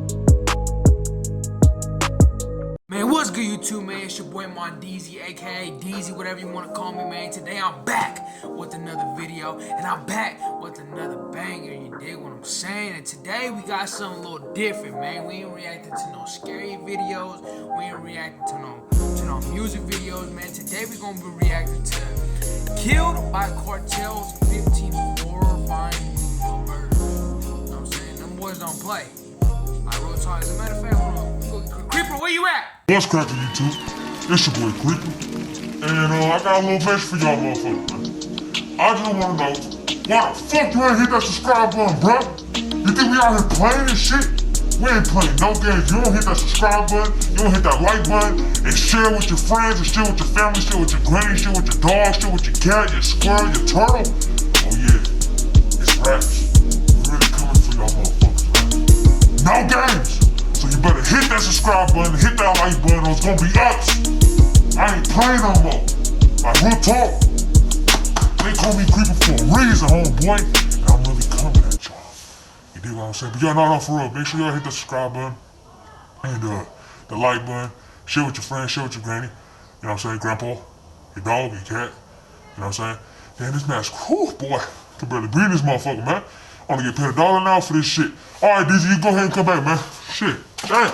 Man, what's good, YouTube, man? It's your boy Mondeezy, aka Deezy, whatever you want to call me, man. Today I'm back with another video, and I'm back with another banger, you dig what I'm saying? And today we got something a little different, man. We ain't reacting to no scary videos, we ain't reacting to no music videos, man. Today we gonna be reacting to Killed by Cartel's 15 horrifying murders. You know what I'm saying? Them boys don't play. Like real talk. As a matter of fact, Creeper, where you at? What's cracking, YouTube? It's your boy Creeper, and I got a little message for y'all motherfuckers, man. I just wanna know, why the fuck you ain't hit that subscribe button, bruh? You think we out here playing this shit? We ain't playing no games. You don't hit that subscribe button, you don't hit that like button, and share with your friends, and share with your family, share with your granny, share with your dog, share with your cat, your squirrel, your turtle. Oh yeah, it's raps. We're really coming for y'all motherfuckers, man. No games! So you better hit that subscribe button, hit that like button, or it's gonna be us. I ain't playing no more. Like real talk. They call me Creeper for a reason, homeboy. And I'm really coming at y'all. You dig what I'm saying? But y'all know for real. Make sure y'all hit the subscribe button and the like button. Share with your friends, share with your granny. You know what I'm saying? Grandpa, your dog, your cat. You know what I'm saying? Damn, this mask, whew, boy. I can barely breathe this motherfucker, man. I only get paid $1 an hour for this shit. Alright, DZ, you go ahead and come back, man. Shit. Damn.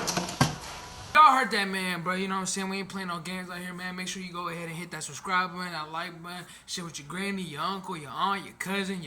Y'all heard that, man, bro. You know what I'm saying? We ain't playing no games out here, man. Make sure you go ahead and hit that subscribe button, that like button. Share with your granny, your uncle, your aunt, your cousin,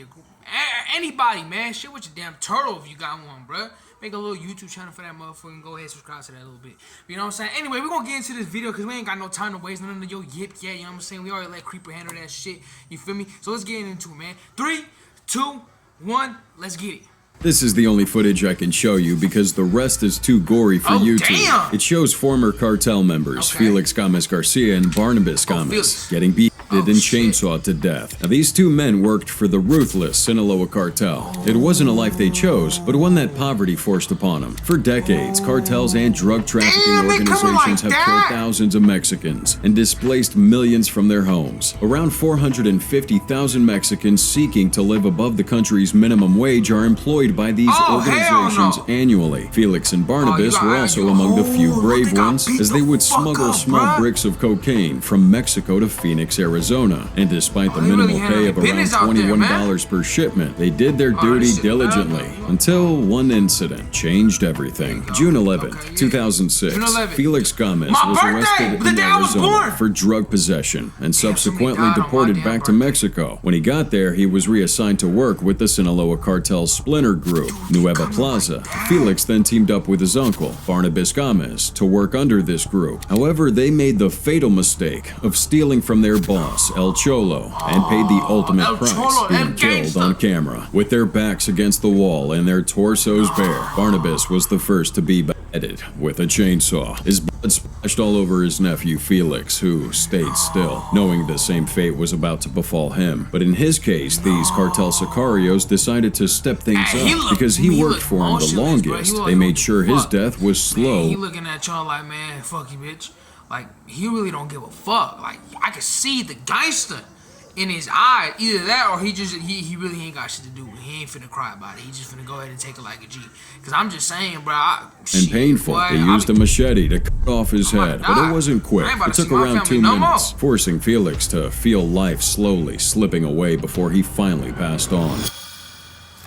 anybody, man. Share with your damn turtle if you got one, bro. Make a little YouTube channel for that motherfucker and go ahead and subscribe to that a little bit. You know what I'm saying? Anyway, we're gonna get into this video because we ain't got no time to waste. None of your yip yet. You know what I'm saying? We already let Creeper handle that shit. You feel me? So let's get into it, man. 3, 2, 1, let's get it. This is the only footage I can show you because the rest is too gory for YouTube. Damn. It shows former Cartel members Felix Gomez Garcia and Barnabas Gomez getting beaten and chainsawed to death. Now, these two men worked for the ruthless Sinaloa Cartel. It wasn't a life they chose, but one that poverty forced upon them. For decades, cartels and drug trafficking organizations have killed thousands of Mexicans and displaced millions from their homes. Around 450,000 Mexicans seeking to live above the country's minimum wage are employed by these organizations annually. Felix and Barnabas were also among the few brave ones, as they would smuggle small bricks of cocaine from Mexico to Phoenix, Arizona. And despite the minimal pay of around $21 per shipment, they did their duty diligently until one incident changed everything. June 11th, 2006, Felix Gomez was arrested in Arizona for drug possession and subsequently deported back to Mexico. When he got there, he was reassigned to work with the Sinaloa Cartel splinter group, Nueva Plaza. Felix then teamed up with his uncle, Barnabas Gomez, to work under this group. However, they made the fatal mistake of stealing from their boss, El Cholo, and paid the ultimate price, being killed on camera. With their backs against the wall and their torsos bare, Barnabas was the first to be beheaded with a chainsaw. His blood splashed all over his nephew Felix, who stayed still, knowing the same fate was about to befall him. But in his case, these cartel sicarios decided to step things up because he worked for him the longest. They made sure his death was slow. He looking at y'all like, man, fuck you, bitch. Like, he really don't give a fuck. Like, I could see the gangster in his eye. Either that or he really ain't got shit to do. He ain't finna cry about it. He just finna go ahead and take it like a G. Cause I'm just saying, bro. And painful, they used a machete to cut off his head, but it wasn't quick. It took around 2 minutes, forcing Felix to feel life slowly slipping away before he finally passed on.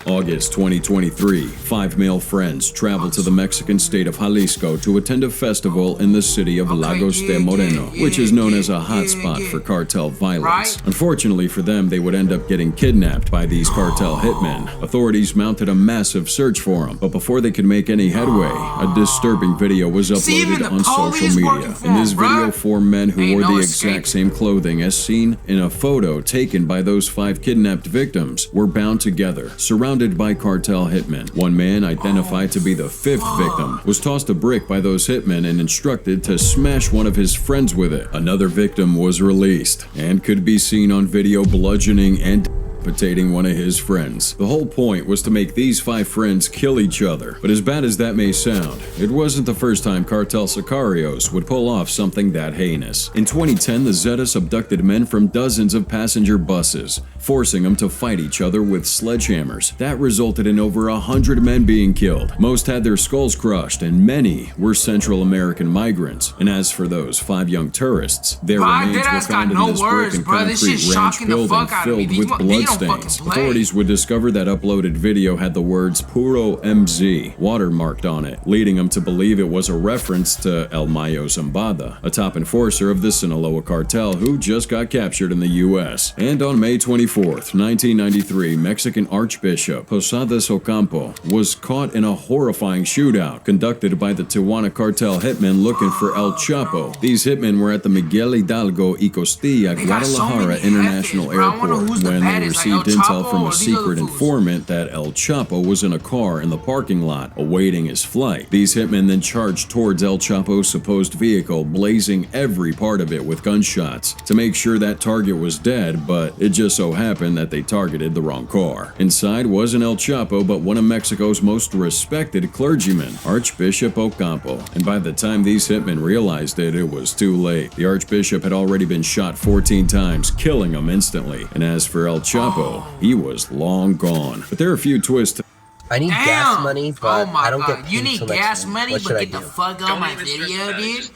August 2023, 5 male friends traveled to the Mexican state of Jalisco to attend a festival in the city of Lagos de Moreno, which is known as a hotspot for cartel violence. Unfortunately for them, they would end up getting kidnapped by these cartel hitmen. Authorities mounted a massive search for them, but before they could make any headway, a disturbing video was uploaded on social media. In this video, 4 men who wore the exact same clothing as seen in a photo taken by those 5 kidnapped victims were bound together, surrounded by cartel hitmen. One man, identified to be the 5th victim, was tossed a brick by those hitmen and instructed to smash one of his friends with it. Another victim was released and could be seen on video bludgeoning and decapitating one of his friends. The whole point was to make these 5 friends kill each other. But as bad as that may sound, it wasn't the first time Cartel sicarios would pull off something that heinous. In 2010, the Zetas abducted men from dozens of passenger buses, forcing them to fight each other with sledgehammers. That resulted in over 100 men being killed. Most had their skulls crushed, and many were Central American migrants. And as for those 5 young tourists, their remains were found in this brick and concrete ranch building filled with bloodstains. Authorities would discover that uploaded video had the words Puro MZ watermarked on it, leading them to believe it was a reference to El Mayo Zambada, a top enforcer of the Sinaloa cartel who just got captured in the U.S. And on May 24th, 1993, Mexican Archbishop Posadas Ocampo was caught in a horrifying shootout conducted by the Tijuana cartel hitmen looking for El Chapo. These hitmen were at the Miguel Hidalgo y Costilla Guadalajara International Airport when they received intel from a secret informant that El Chapo was in a car in the parking lot awaiting his flight. These hitmen then charged towards El Chapo's supposed vehicle, blazing every part of it with gunshots to make sure that target was dead, but it just so happened that they targeted the wrong car. Inside wasn't El Chapo, but one of Mexico's most respected clergymen, Archbishop Ocampo. And by the time these hitmen realized it, it was too late. The Archbishop had already been shot 14 times, killing him instantly. And as for El Chapo, he was long gone. But there are a few twists. I need gas money, but I don't get paid You need till gas next money, week. but What get the should I do? fuck on my video, dude.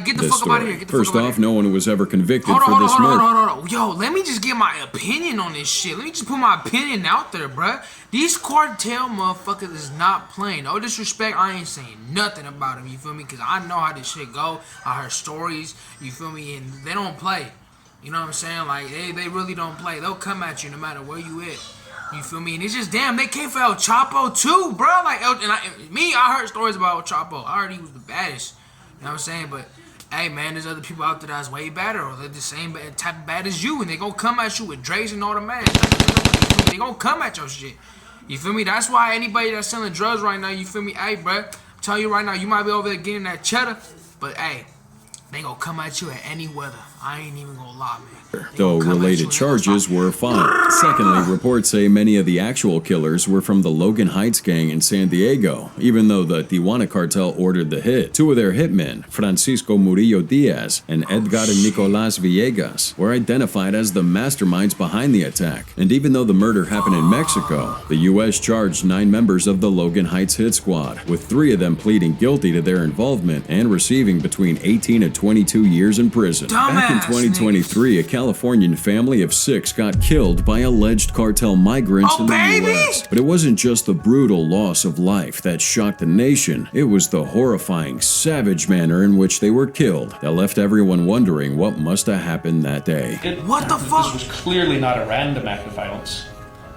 Get the This fuck up out of story. here. Get the First fuck up out of off, here. no one was ever convicted Hold for on, this hold on, murder. hold on. Yo, let me just get my opinion on this shit. Let me just put my opinion out there, bruh. These cartel motherfuckers is not playing. No disrespect, I ain't saying nothing about them, you feel me? Because I know how this shit go. I heard stories, you feel me? And they don't play. You know what I'm saying? Like, they really don't play. They'll come at you no matter where you at. You feel me? And it's just, damn, they came for El Chapo too, bro. Like, I heard stories about El Chapo. I heard he was the baddest. You know what I'm saying? But, hey, man, there's other people out there that's way better, or they're the same type of bad as you, and they gonna come at you with Dre's and automatics. They gonna come at your shit. You feel me? That's why anybody that's selling drugs right now, you feel me? Hey, bro, I'm telling you right now, you might be over there getting that cheddar, but, hey, they gonna come at you at any weather. I ain't even gonna lie, man. Though related charges were filed. Secondly, reports say many of the actual killers were from the Logan Heights gang in San Diego, even though the Tijuana cartel ordered the hit. 2 of their hitmen, Francisco Murillo Diaz and Edgar Nicolas Villegas, were identified as the masterminds behind the attack. And even though the murder happened in Mexico, the U.S. charged 9 members of the Logan Heights hit squad, with 3 of them pleading guilty to their involvement and receiving between 18 and 22 years in prison. Back in 2023, a Californian family of 6 got killed by alleged cartel migrants in the U.S. But it wasn't just the brutal loss of life that shocked the nation. It was the horrifying, savage manner in which they were killed that left everyone wondering what must have happened that day. What the fuck? This was clearly not a random act of violence.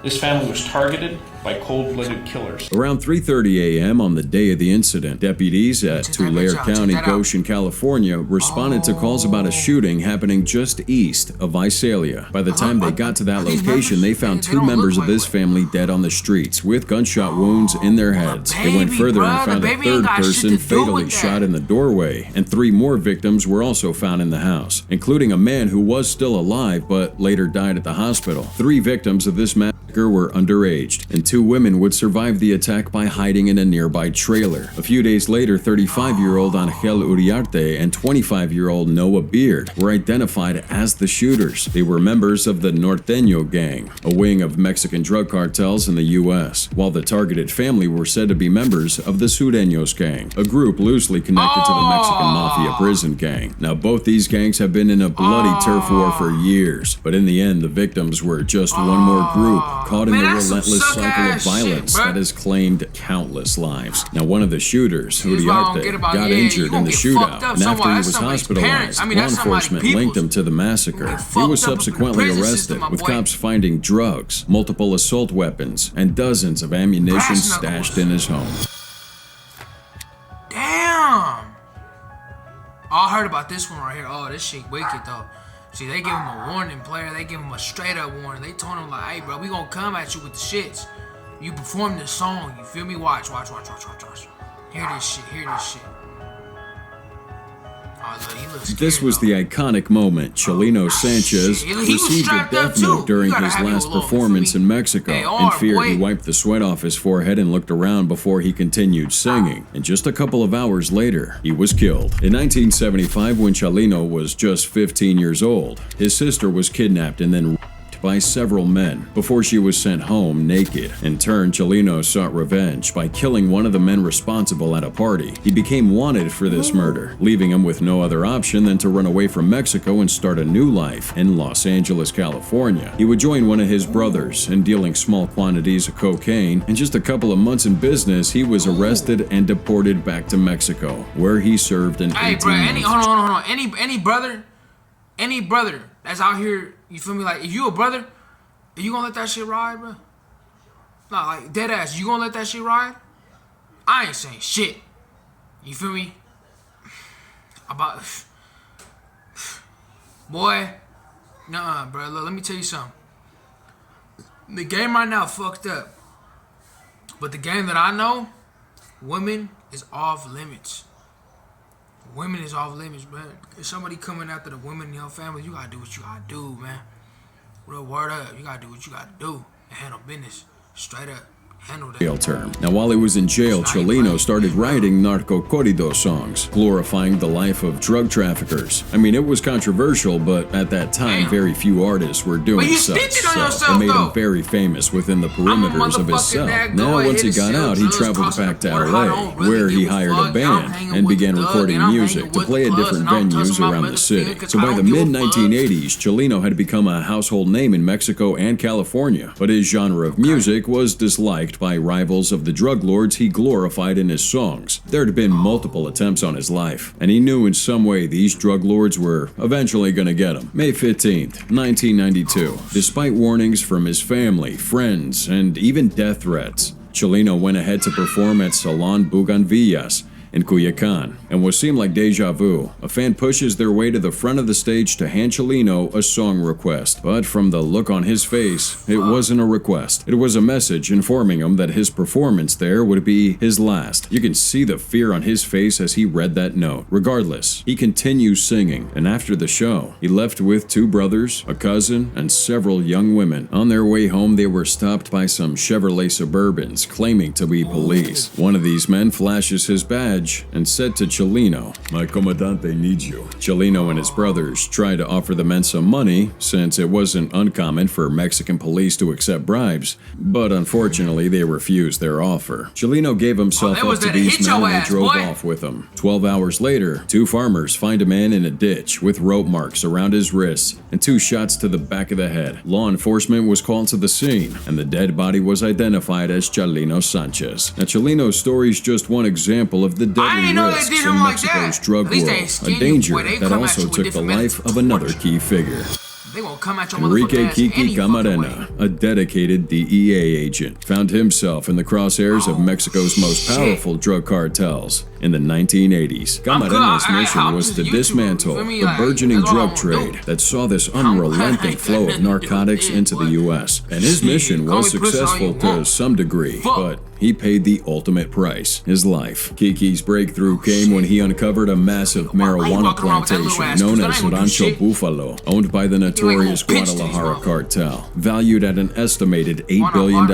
This family was targeted by cold-blooded killers. Around 3:30 a.m. on the day of the incident, deputies at Tulare County, Goshen, California, responded to calls about a shooting happening just east of Visalia. By the time they got to that location, they found 2 members of this family dead on the streets with gunshot wounds in their heads. They went further and found a 3rd person fatally shot in the doorway, and 3 more victims were also found in the house, including a man who was still alive but later died at the hospital. 3 victims of this massacre were underage, and 2 women would survive the attack by hiding in a nearby trailer. A few days later, 35-year-old Angel Uriarte and 25-year-old Noah Beard were identified as the shooters. They were members of the Norteño gang, a wing of Mexican drug cartels in the U.S., while the targeted family were said to be members of the Sureños gang, a group loosely connected to the Mexican Mafia prison gang. Now, both these gangs have been in a bloody turf war for years, but in the end, the victims were just one more group caught in the relentless cycle of violence that has claimed countless lives. Now, one of the shooters, Uriarte, got injured in the shootout, and after he was hospitalized, law enforcement linked him to the massacre. He was subsequently arrested, with cops finding drugs, multiple assault weapons, and dozens of ammunition stashed in his home. Damn! I heard about this one right here. Oh, this shit wicked though. See, they give him a warning, player. They give him a straight up warning. They told him, like, hey, bro, we gonna come at you with the shits. You perform this song, you feel me? Watch. Hear this shit, This was the iconic moment Chelino Sanchez received a death note during his last performance in Mexico. In fear, he wiped the sweat off his forehead and looked around before he continued singing. And just a couple of hours later, he was killed. In 1975, when Chelino was just 15 years old, his sister was kidnapped and then by several men before she was sent home naked. In turn, Chelino sought revenge by killing one of the men responsible at a party. He became wanted for this murder, leaving him with no other option than to run away from Mexico and start a new life in Los Angeles, California. He would join one of his brothers in dealing small quantities of cocaine. In just a couple of months in business, he was arrested and deported back to Mexico, where he served an 18 months. Hold on. Any brother that's out here, you feel me? Like, if you a brother, are you gonna let that shit ride, bro? No, like, dead ass, you gonna let that shit ride? I ain't saying shit. You feel me? About, boy, nah, bro. Look, let me tell you something. The game right now fucked up, but the game that I know, women is off limits. Women is off limits, man. If somebody coming after the women in your family, you gotta do what you gotta do, man. Real word up. You gotta do what you gotta do and handle business straight up. Jail term. Now, while he was in jail, Chelino started writing narco corrido songs, glorifying the life of drug traffickers. I mean, it was controversial, but at that time, very few artists were doing such, so it made him very famous within the perimeters of his cell. Now, once he got out, he traveled back to LA, where he hired a band and began recording music to play at different venues around the city. So by the mid-1980s, Chelino had become a household name in Mexico and California, but his genre of music was disliked by rivals of the drug lords he glorified in his songs. There had been multiple attempts on his life, and he knew in some way these drug lords were eventually gonna get him. May 15th, 1992. Despite warnings from his family, friends, and even death threats, Chelino went ahead to perform at Salon Bougainvillas in Culiacan, and what seemed like deja vu, a fan pushes their way to the front of the stage to hand Chelino a song request. But from the look on his face, it wasn't a request. It was a message informing him that his performance there would be his last. You can see the fear on his face as he read that note. Regardless, he continues singing, and after the show, he left with two brothers, a cousin, and several young women. On their way home, they were stopped by some Chevrolet Suburbans claiming to be police. One of these men flashes his badge and said to Chelino, "My comandante needs you." Chelino and his brothers tried to offer the men some money, since it wasn't uncommon for Mexican police to accept bribes, but unfortunately they refused their offer. Chelino gave himself up to these men and they drove off with him. 12 hours later, two farmers find a man in a ditch with rope marks around his wrists and 2 shots to the back of the head. Law enforcement was called to the scene, and the dead body was identified as Chelino Sanchez. Now, Chelino's story is just one example of the deadly risks in Mexico's drug world, a danger that also took the life of another key figure. Enrique Kiki Camarena, a dedicated DEA agent, found himself in the crosshairs of Mexico's most powerful drug cartels in the 1980s. Camarena's mission was to dismantle the burgeoning drug trade that saw this unrelenting flow of narcotics into the U.S. And his mission was successful to some degree, but he paid the ultimate price, his life. Kiki's breakthrough came when he uncovered a massive marijuana plantation known as Rancho Bufalo, owned by the notorious Guadalajara cartel, valued at an estimated $8 billion.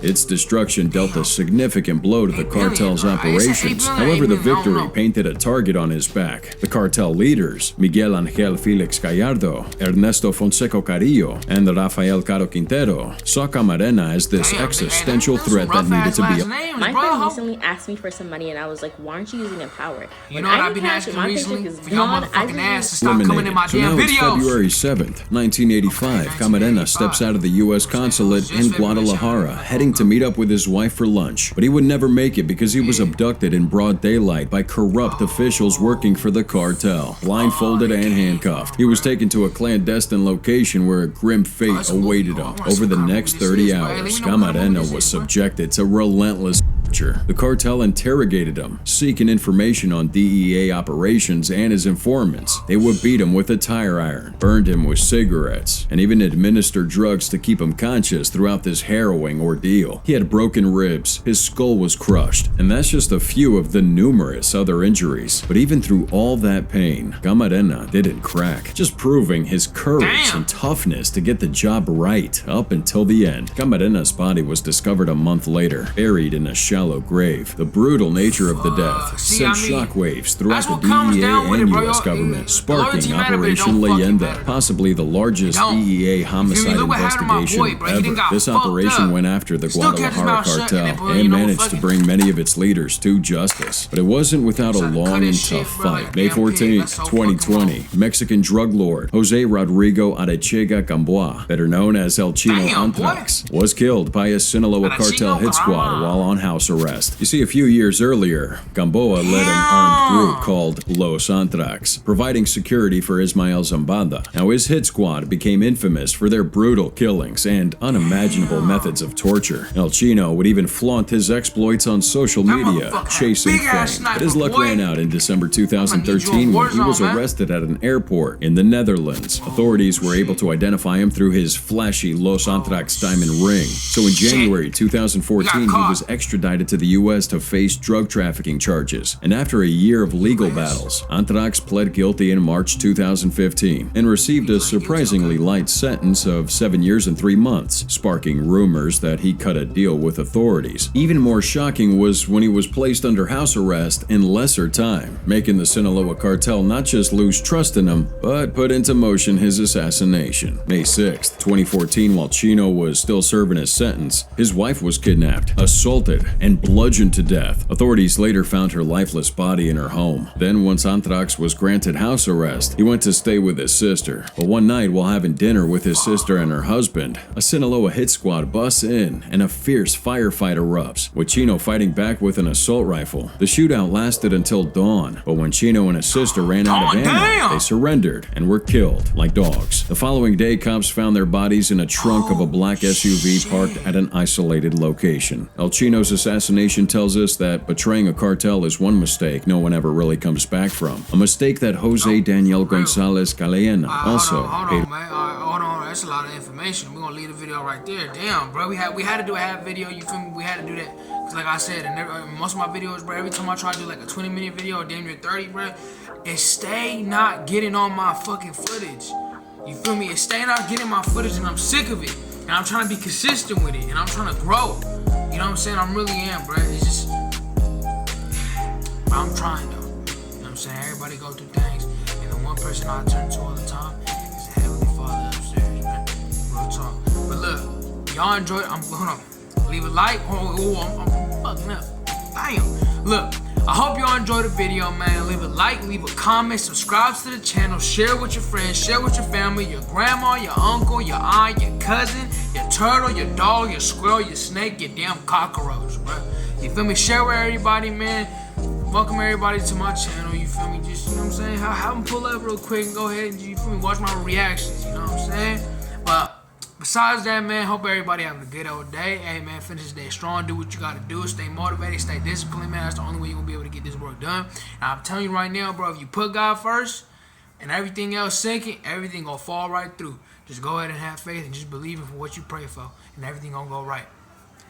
Its destruction dealt a significant blow to the cartel's operations. However, the victory painted a target on his back. The cartel leaders, Miguel Angel Felix Gallardo, Ernesto Fonseca Carrillo, and Rafael Caro Quintero, saw Camarena as this existential threat that needed to be. My friend recently asked me for some money, and I was like, "Why aren't you using your power?" You know what I've been asking recently? For your motherfucking ass to stop coming in my damn videos. February 7th, 1985, Camarena steps out of the U.S. consulate in Guadalajara, heading to meet up with his wife for lunch. But he would never make it because he was abducted in broad daylight by corrupt officials working for the cartel, blindfolded and handcuffed. He was taken to a clandestine location where a grim fate awaited him. Over the next 30 hours, Camarena was subjected to relentless The cartel interrogated him, seeking information on DEA operations and his informants. They would beat him with a tire iron, burned him with cigarettes, and even administered drugs to keep him conscious throughout this harrowing ordeal. He had broken ribs, his skull was crushed, and that's just a few of the numerous other injuries. But even through all that pain, Camarena didn't crack, just proving his courage and toughness to get the job right up until the end. Camarena's body was discovered a month later, buried in a shallow grave. The brutal nature of the death sent shockwaves throughout the DEA and U.S. government, sparking Operation Leyenda, possibly the largest DEA homicide investigation ever. This operation went after the Guadalajara cartel and managed to bring many of its leaders to justice. But it wasn't without a long and tough fight. May 14, 2020, Mexican drug lord Jose Rodrigo Arechega Gamboa, better known as El Chino Antrax, was killed by a Sinaloa cartel hit squad while on house arrest. You see, a few years earlier, Gamboa led an armed group called Los Antrax, providing security for Ismael Zambada. Now, his hit squad became infamous for their brutal killings and unimaginable methods of torture. El Chino would even flaunt his exploits on social media, chasing fame. But his luck ran out in December 2013 when he was arrested at an airport in the Netherlands. Authorities were able to identify him through his flashy Los Antrax diamond ring. So in January 2014, he was extradited to the U.S. to face drug trafficking charges. And after a year of legal battles, Antrax pled guilty in March 2015 and received a surprisingly light sentence of 7 years and 3 months, sparking rumors that he cut a deal with authorities. Even more shocking was when he was placed under house arrest in lesser time, making the Sinaloa cartel not just lose trust in him, but put into motion his assassination. May 6, 2014, while Chino was still serving his sentence, his wife was kidnapped, assaulted, and bludgeoned to death. Authorities later found her lifeless body in her home. Then, once Antrax was granted house arrest, he went to stay with his sister. But one night, while having dinner with his sister and her husband, a Sinaloa hit squad busts in and a fierce firefight erupts, with Chino fighting back with an assault rifle. The shootout lasted until dawn, but when Chino and his sister ran out of ammo, they surrendered and were killed like dogs. The following day, cops found their bodies in a trunk of a black SUV parked at an isolated location. El Chino's assassination tells us that betraying a cartel is one mistake no one ever really comes back from. A mistake that Jose Daniel Gonzalez Calleena also paid. Hold on, that's a lot of information. We're gonna leave the video right there. Damn, bro, we had to do a half video. You feel me? We had to do that. Cause like I said, and most of my videos, bro, every time I try to do like a 20-minute video or damn near 30, bro, it stay not getting on my fucking footage. You feel me? It stay not getting my footage, and I'm sick of it. And I'm trying to be consistent with it, and I'm trying to grow. You know what I'm saying? I really am, bro. It's just, but I'm trying though. You know what I'm saying? Everybody go through things, and the one person I turn to all the time is the Heavenly Father upstairs, man. Real talk. But look, y'all enjoyed. Hold on. Leave a like. I'm fucking up. Damn. Look. I hope y'all enjoyed the video, man. Leave a like, leave a comment, subscribe to the channel, share with your friends, share with your family, your grandma, your uncle, your aunt, your cousin, your turtle, your dog, your squirrel, your snake, your damn cockroach, bro. You feel me? Share with everybody, man. Welcome everybody to my channel, you feel me? Just, you know what I'm saying? Have them pull up real quick and go ahead and, you feel me, watch my reactions, you know what I'm saying? But besides that, man, hope everybody having a good old day. Hey, man, finish the day strong. Do what you got to do. Stay motivated. Stay disciplined, man. That's the only way you're going to be able to get this work done. And I'm telling you right now, bro, if you put God first and everything else second, everything going to fall right through. Just go ahead and have faith and just believe in for what you pray for. And everything going to go right.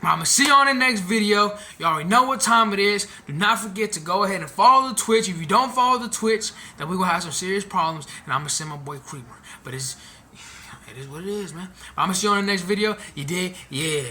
I'm going to see you on the next video. You already know what time it is. Do not forget to go ahead and follow the Twitch. If you don't follow the Twitch, then we're going to have some serious problems. And I'm going to send my boy Creeper. But it is what it is, man. I'm gonna see you on the next video. You did? Yeah.